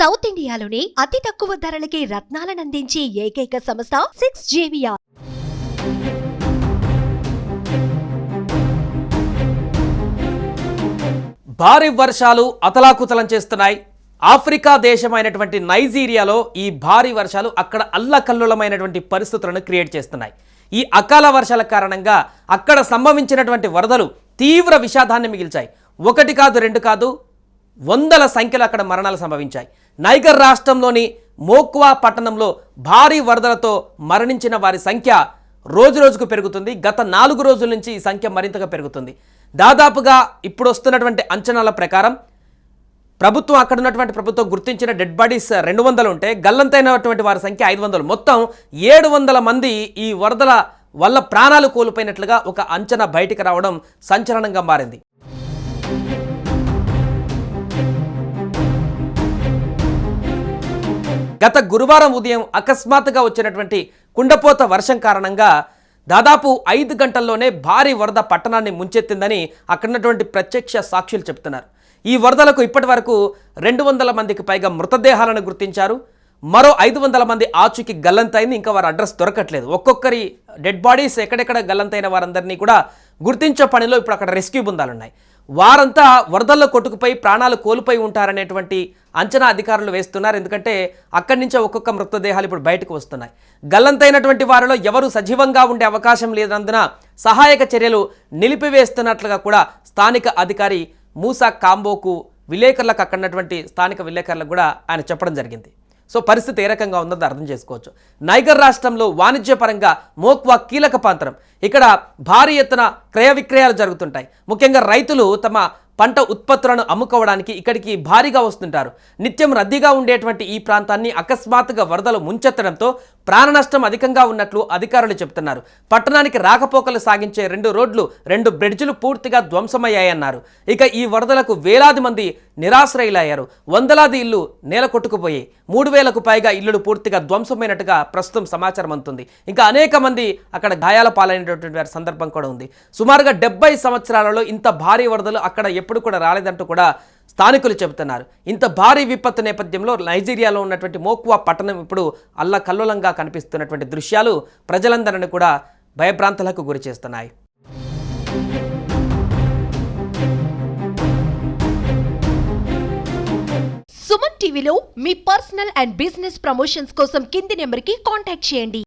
South ఇండియాలోని అతి తక్కువ ధరలకి రత్నాలనందించే ఏకైక సంస్థ 6JVR. భారీ వర్షాలు అతలాకుతలం చేస్తున్నాయి. ఆఫ్రికా దేశమైనటువంటి నైజీరియాలో ఈ భారీ వర్షాలు అక్కడ అల్లకల్లోలమైనటువంటి పరిస్థితులను క్రియేట్ చేస్తున్నాయి. ఈ అకాల వర్షాల కారణంగా అక్కడ సంభవించినటువంటి వరదలు తీవ్ర విషాదాన్ని మిగిల్చాయి. ఒకటి కాదు, రెండు కాదు, వందల సంఖ్యలో అక్కడ మరణాలు సంభవించాయి. నైగర్ రాష్ట్రంలోని మోక్వా పట్టణంలో భారీ వరదలతో మరణించిన వారి సంఖ్య రోజురోజుకు పెరుగుతుంది. గత 4 రోజుల నుంచి ఈ సంఖ్య మరింతగా పెరుగుతుంది. దాదాపుగా ఇప్పుడు వస్తున్నటువంటి అంచనాల ప్రకారం ప్రభుత్వం అక్కడ ఉన్నటువంటి ప్రభుత్వం గుర్తించిన డెడ్ బాడీస్ 200 ఉంటే గల్లంతైనటువంటి వారి సంఖ్య 500. మొత్తం 700 మంది ఈ వరదల వల్ల ప్రాణాలు కోల్పోయినట్లుగా ఒక అంచనా బయటికి రావడం సంచలనంగా మారింది. గత గురువారం ఉదయం అకస్మాత్తుగా వచ్చినటువంటి కుండపోత వర్షం కారణంగా దాదాపు 5 గంటల్లోనే భారీ వరద పట్టణాన్ని ముంచెత్తిందని అక్కడున్నటువంటి ప్రత్యక్ష సాక్షులు చెప్తున్నారు. ఈ వరదలకు ఇప్పటి వరకు 200 మందికి పైగా మృతదేహాలను గుర్తించారు. మరో 500 మంది ఆచూకీ గల్లంతైంది. ఇంకా వారి అడ్రస్ దొరకట్లేదు. ఒక్కొక్కరి డెడ్ బాడీస్ ఎక్కడెక్కడ గల్లంతైన వారందరినీ కూడా గుర్తించే పనిలో ఇప్పుడు అక్కడ రెస్క్యూ బృందాలున్నాయి. వారంతా వరదల్లో కొట్టుకుపోయి ప్రాణాలు కోల్పోయి ఉంటారనేటువంటి అంచనా అధికారులు వేస్తున్నారు. ఎందుకంటే అక్కడి నుంచే ఒక్కొక్క మృతదేహాలు ఇప్పుడు బయటకు వస్తున్నాయి. గల్లంతైనటువంటి వారిలో ఎవరు సజీవంగా ఉండే అవకాశం లేనందున సహాయక చర్యలు నిలిపివేస్తున్నట్లుగా కూడా స్థానిక అధికారి మూసా కాంబోకు విలేకరులకు అక్కడున్నటువంటి స్థానిక విలేకరులకు కూడా ఆయన చెప్పడం జరిగింది. సో పరిస్థితి ఏ రకంగా ఉందో అర్థం చేసుకోవచ్చు. నైగర్ రాష్ట్రంలో వాణిజ్యపరంగా మోక్వా కీలక ప్రాంతం. ఇక్కడ భారీ ఎత్తున క్రయ విక్రయాలు జరుగుతుంటాయి. ముఖ్యంగా రైతులు తమ పంట ఉత్పత్తులను అమ్ముకోవడానికి ఇక్కడికి భారీగా వస్తుంటారు. నిత్యం రద్దీగా ఉండేటువంటి ఈ ప్రాంతాన్ని అకస్మాత్తుగా వరదలు ముంచెత్తడంతో ప్రాణ నష్టం అధికంగా ఉన్నట్లు అధికారులు చెబుతున్నారు. పట్టణానికి రాకపోకలు సాగించే 2 రోడ్లు 2 బ్రిడ్జిలు పూర్తిగా ధ్వంసమయ్యాయన్నారు. ఇక ఈ వరదలకు వేలాది మంది నిరాశ్రయులయ్యారు. వందలాది ఇళ్లు నేల కొట్టుకుపోయాయి. 3000కు పైగా ఇళ్లు పూర్తిగా ధ్వంసమైనట్టుగా ప్రస్తుతం సమాచారం అందుతుంది. ఇంకా అనేక మంది అక్కడ గాయాల పాలైనటువంటి వారి సందర్భం కూడా ఉంది. సుమారుగా 70 సంవత్సరాలలో ఇంత భారీ వరదలు అక్కడ ఎప్పుడు కూడా రాలేదంటూ కూడా స్థానికులు చెబుతున్నారు. ఇంత భారీ విపత్తు నేపథ్యంలో నైజీరియాలో ఉన్నటువంటి మోక్వా పట్టణం ఇప్పుడు అల్లకల్లోలంగా కనిపిస్తున్నటువంటి దృశ్యాలు ప్రజలందరినీ కూడా భయభ్రాంతులకు గురి చేస్తున్నాయి. సుమన్ టీవీలో మీ పర్సనల్ అండ్ బిజినెస్ ప్రమోషన్స్ కోసం కింది నెంబర్కి కాంటాక్ట్ చేయండి.